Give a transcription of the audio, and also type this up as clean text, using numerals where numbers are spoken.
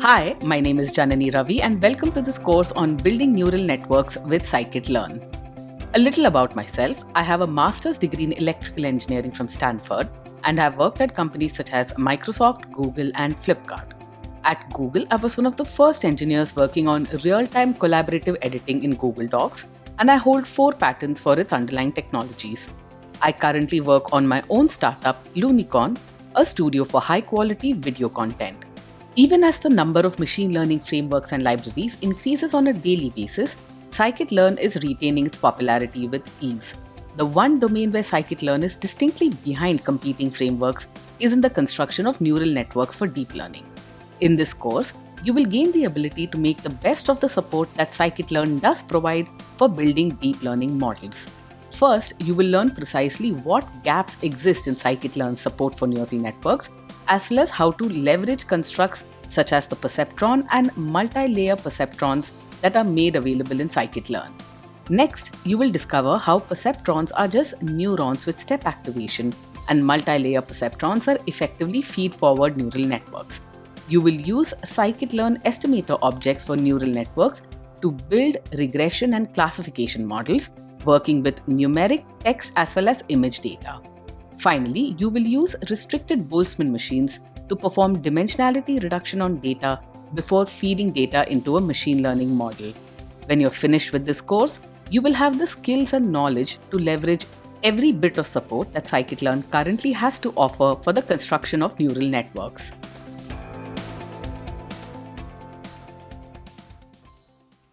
Hi, my name is Janani Ravi and welcome to this course on building neural networks with Scikit-Learn. A little about myself. I have a master's degree in electrical engineering from Stanford and have worked at companies such as Microsoft, Google and Flipkart. At Google, I was one of the first engineers working on real-time collaborative editing in Google Docs, and I hold 4 patents for its underlying technologies. I currently work on my own startup, Lunicorn, a studio for high-quality video content. Even as the number of machine learning frameworks and libraries increases on a daily basis, Scikit-Learn is retaining its popularity with ease. The one domain where Scikit-Learn is distinctly behind competing frameworks is in the construction of neural networks for deep learning. In this course, you will gain the ability to make the best of the support that Scikit-Learn does provide for building deep learning models. First, you will learn precisely what gaps exist in Scikit-Learn's support for neural networks, as well as how to leverage constructs such as the perceptron and multi-layer perceptrons that are made available in Scikit-Learn. Next, you will discover how perceptrons are just neurons with step activation and multi-layer perceptrons are effectively feed-forward neural networks. You will use Scikit-Learn estimator objects for neural networks to build regression and classification models, working with numeric, text as well as image data. Finally, you will use restricted Boltzmann machines to perform dimensionality reduction on data before feeding data into a machine learning model. When you're finished with this course, you will have the skills and knowledge to leverage every bit of support that Scikit-Learn currently has to offer for the construction of neural networks.